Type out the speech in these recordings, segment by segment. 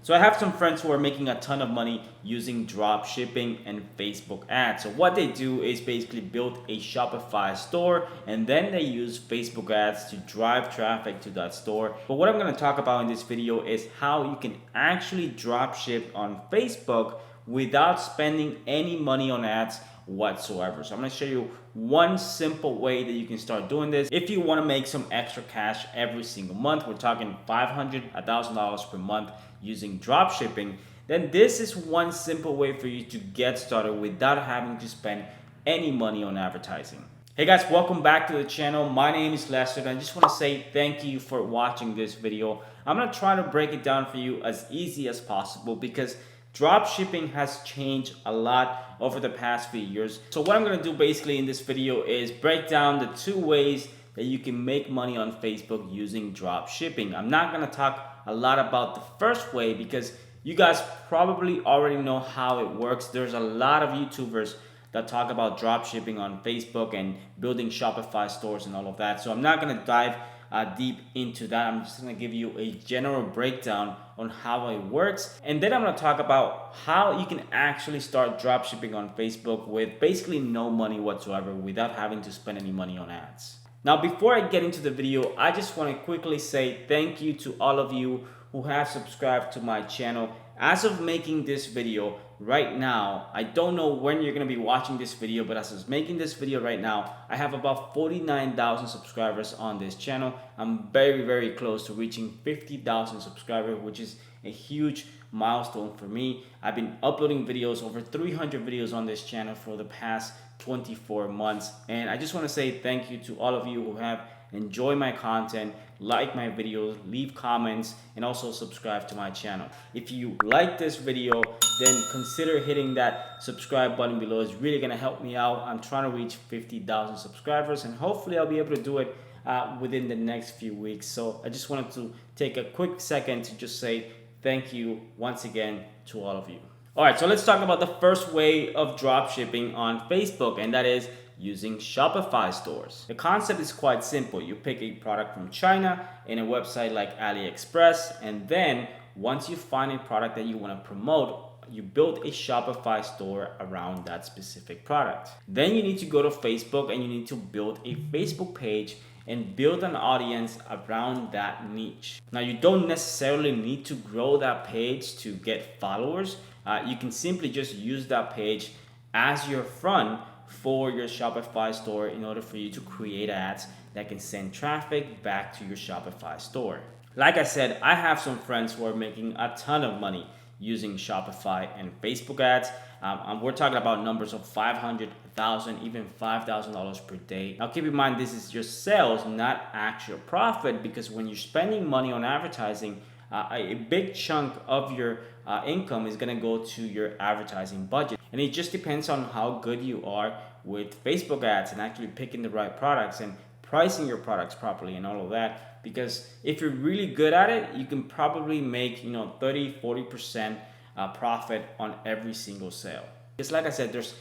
So I have some friends who are making a ton of money using drop shipping and Facebook ads. So what they do is basically build a Shopify store and then they use Facebook ads to drive traffic to that store. But what I'm going to talk about in this video is how you can actually drop ship on Facebook without spending any money on ads whatsoever. So I'm going to show you one simple way that you can start doing this. If you want to make some extra cash every single month, we're talking $500, $1,000 per month using drop shipping, then this is one simple way for you to get started without having to spend any money on advertising. Hey guys, welcome back to the channel. My name is Lester and I just want to say thank you for watching this video. I'm going to try to break it down for you as easy as possible because drop shipping has changed a lot over the past few years. So what I'm going to do basically in this video is break down the two ways that you can make money on Facebook using drop shipping. I'm not going to talk a lot about the first way because you guys probably already know how it works. There's a lot of YouTubers that talk about drop shipping on Facebook and building Shopify stores and all of that. So I'm not going to dive deep into that. I'm just going to give you a general breakdown on how it works. And then I'm going to talk about how you can actually start drop shipping on Facebook with basically no money whatsoever without having to spend any money on ads. Now, before I get into the video, I just want to quickly say thank you to all of you who have subscribed to my channel. As of making this video right now, I don't know when you're going to be watching this video, but as I was making this video right now, I have about 49,000 subscribers on this channel. I'm very close to reaching 50,000 subscribers, which is a huge milestone for me. I've been uploading videos, over 300 videos on this channel for the past 24 months. And I just want to say thank you to all of you who have enjoyed my content, like my videos, leave comments, and also subscribe to my channel. If you like this video, then consider hitting that subscribe button below. It's really going to help me out. I'm trying to reach 50,000 subscribers and hopefully I'll be able to do it within the next few weeks. So I just wanted to take a quick second to just say thank you once again to all of you. All right, so let's talk about the first way of drop shipping on Facebook, and that is using Shopify stores. The concept is quite simple. You pick a product from China in a website like AliExpress, and then once you find a product that you want to promote, you build a Shopify store around that specific product. Then you need to go to Facebook and you need to build a Facebook page and build an audience around that niche. Now, you don't necessarily need to grow that page to get followers. You can simply just use that page as your front for your Shopify store in order for you to create ads that can send traffic back to your Shopify store. Like I said, I have some friends who are making a ton of money using Shopify and Facebook ads. We're talking about numbers of $500, $1,000, even $5,000 per day. Now keep in mind, this is your sales, not actual profit, because when you're spending money on advertising, a big chunk of your income is going to go to your advertising budget. And it just depends on how good you are with Facebook ads and actually picking the right products and pricing your products properly and all of that. Because if you're really good at it, you can probably make 30-40% profit on every single sale. Just like I said, there's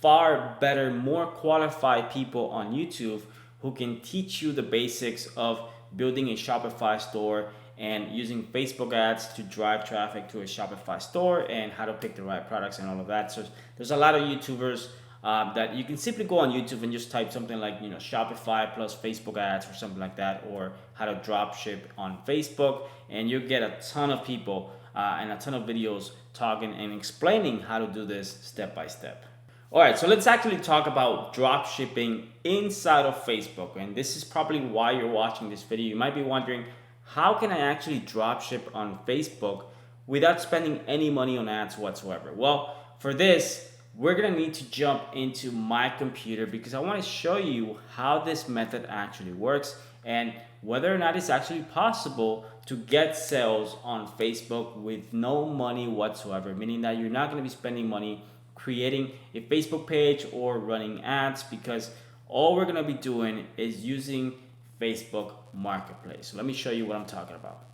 far better, more qualified people on YouTube who can teach you the basics of building a Shopify store and using Facebook ads to drive traffic to a Shopify store and how to pick the right products and all of that. So there's a lot of YouTubers that you can simply go on YouTube and just type something like Shopify plus Facebook ads or something like that, or how to drop ship on Facebook, and you'll get a ton of people and a ton of videos talking and explaining how to do this step by step. All right, so let's actually talk about drop shipping inside of Facebook, and this is probably why you're watching this video. You might be wondering, how can I actually drop ship on Facebook without spending any money on ads whatsoever? Well, for this, we're gonna need to jump into my computer because I wanna show you how this method actually works and whether or not it's actually possible to get sales on Facebook with no money whatsoever, meaning that you're not gonna be spending money creating a Facebook page or running ads, because all we're gonna be doing is using Facebook Marketplace. So let me show you what I'm talking about.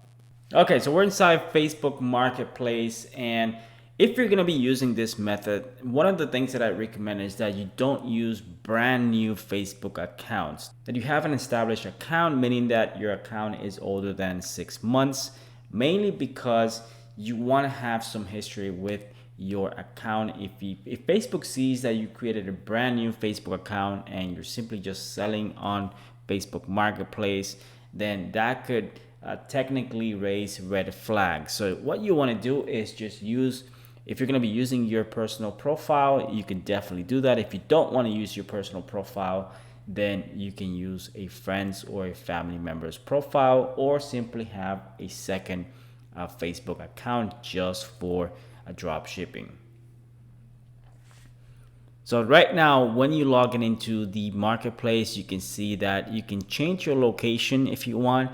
Okay, so we're inside Facebook Marketplace, and if you're gonna be using this method, one of the things that I recommend is that you don't use brand new Facebook accounts, that you have an established account, meaning that your account is older than 6 months, mainly because you want to have some history with your account. If Facebook sees that you created a brand new Facebook account and you're simply just selling on Facebook Marketplace, then that could technically raise red flags. So what you want to do is just use, if you're going to be using your personal profile, you can definitely do that. If you don't want to use your personal profile, then you can use a friend's or a family member's profile, or simply have a second Facebook account just for drop shipping. So right now, when you log into the marketplace, you can see that you can change your location if you want.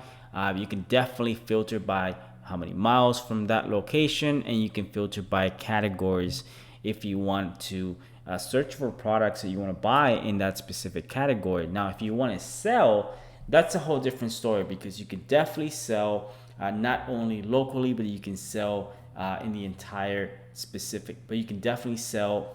You can definitely filter by how many miles from that location, and you can filter by categories if you want to search for products that you want to buy in that specific category. Now, if you want to sell, that's a whole different story, because you can definitely sell not only locally, but you can sell in the entire specific. But you can definitely sell.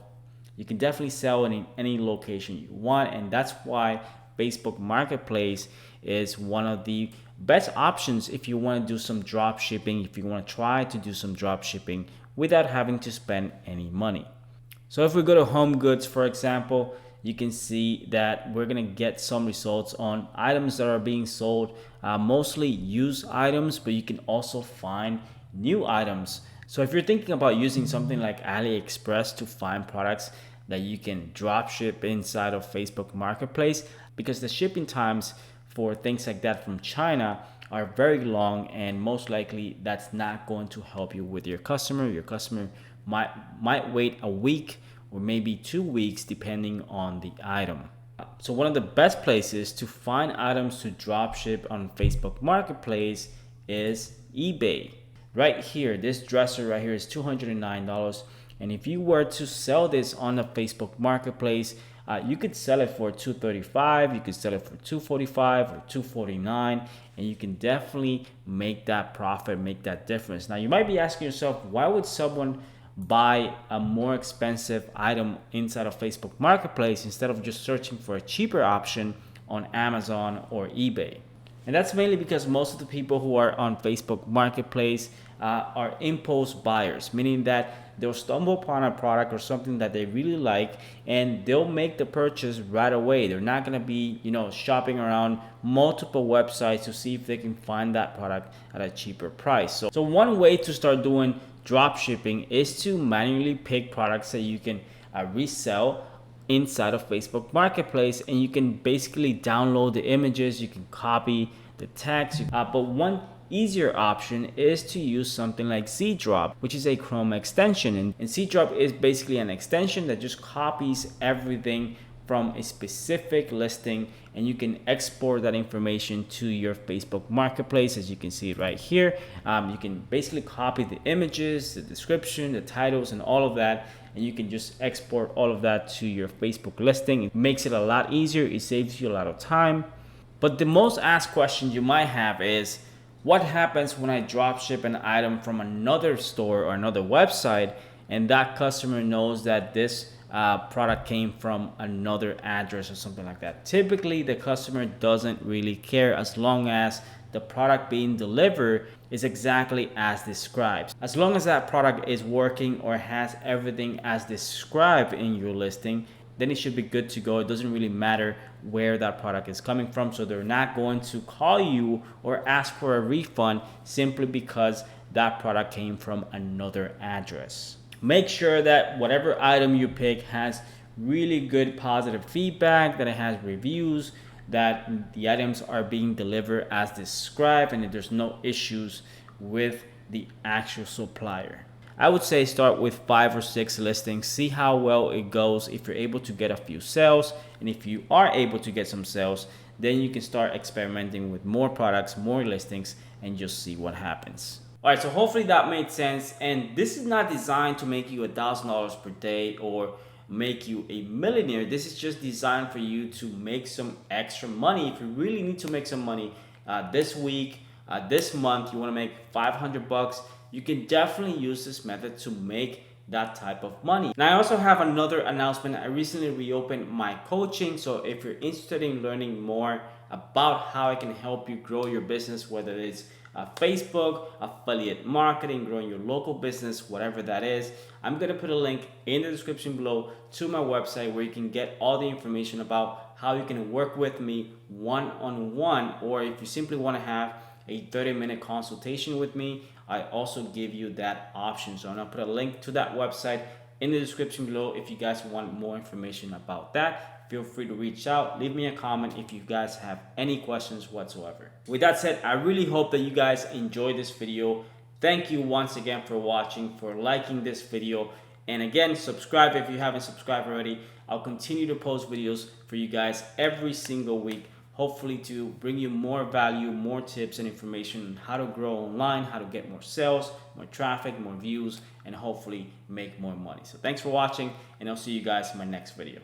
You can definitely sell in any location you want, and that's why Facebook Marketplace is one of the best options if you want to do some drop shipping, if you want to try to do some drop shipping without having to spend any money. So if we go to Home Goods, for example, you can see that we're going to get some results on items that are being sold, mostly used items, but you can also find new items. So if you're thinking about using something like AliExpress to find products that you can drop ship inside of Facebook Marketplace, because the shipping times for things like that from China are very long, and most likely that's not going to help you with your customer. Your customer might wait a week or maybe 2 weeks depending on the item. So one of the best places to find items to drop ship on Facebook Marketplace is eBay. Right here, this dresser right here is $209, and if you were to sell this on the Facebook Marketplace, you could sell it for $235, you could sell it for $245 or $249, and you can definitely make that profit, make that difference. Now you might be asking yourself, why would someone buy a more expensive item inside of Facebook Marketplace instead of just searching for a cheaper option on Amazon or eBay? And that's mainly because most of the people who are on Facebook Marketplace are impulse buyers, meaning that they'll stumble upon a product or something that they really like, and they'll make the purchase right away. They're not going to be, shopping around multiple websites to see if they can find that product at a cheaper price. So one way to start doing drop shipping is to manually pick products that you can resell inside of Facebook Marketplace, and you can basically download the images, you can copy the text, but one easier option is to use something like ZeeDrop, which is a Chrome extension, and ZeeDrop is basically an extension that just copies everything from a specific listing, and you can export that information to your Facebook Marketplace. As you can see right here, you can basically copy the images, the description, the titles, and all of that, and you can just export all of that to your Facebook listing. It makes it a lot easier, it saves you a lot of time. But the most asked question you might have is, what happens when I drop ship an item from another store or another website, and that customer knows that this product came from another address or something like that? Typically, the customer doesn't really care as long as the product being delivered is exactly as described. As long as that product is working or has everything as described in your listing, then it should be good to go. It doesn't really matter where that product is coming from. So they're not going to call you or ask for a refund simply because that product came from another address. Make sure that whatever item you pick has really good positive feedback, that it has reviews, that the items are being delivered as described, and that there's no issues with the actual supplier. I would say start with 5 or 6 listings, see how well it goes. If you're able to get a few sales, and if you are able to get some sales, then you can start experimenting with more products, more listings, and just see what happens. All right, so hopefully that made sense. And this is not designed to make you $1,000 per day or make you a millionaire. This is just designed for you to make some extra money. If you really need to make some money this week, this month, you want to make $500, you can definitely use this method to make that type of money. Now, I also have another announcement. I recently reopened my coaching. So if you're interested in learning more about how I can help you grow your business, whether it's Facebook, affiliate marketing, growing your local business, whatever that is. I'm going to put a link in the description below to my website where you can get all the information about how you can work with me one-on-one, or if you simply want to have a 30-minute consultation with me, I also give you that option. So I'm going to put a link to that website in the description below if you guys want more information about that. Feel free to reach out, leave me a comment if you guys have any questions whatsoever. With that said, I really hope that you guys enjoyed this video. Thank you once again for watching, for liking this video. And again, subscribe if you haven't subscribed already. I'll continue to post videos for you guys every single week, hopefully to bring you more value, more tips and information on how to grow online, how to get more sales, more traffic, more views, and hopefully make more money. So thanks for watching, and I'll see you guys in my next video.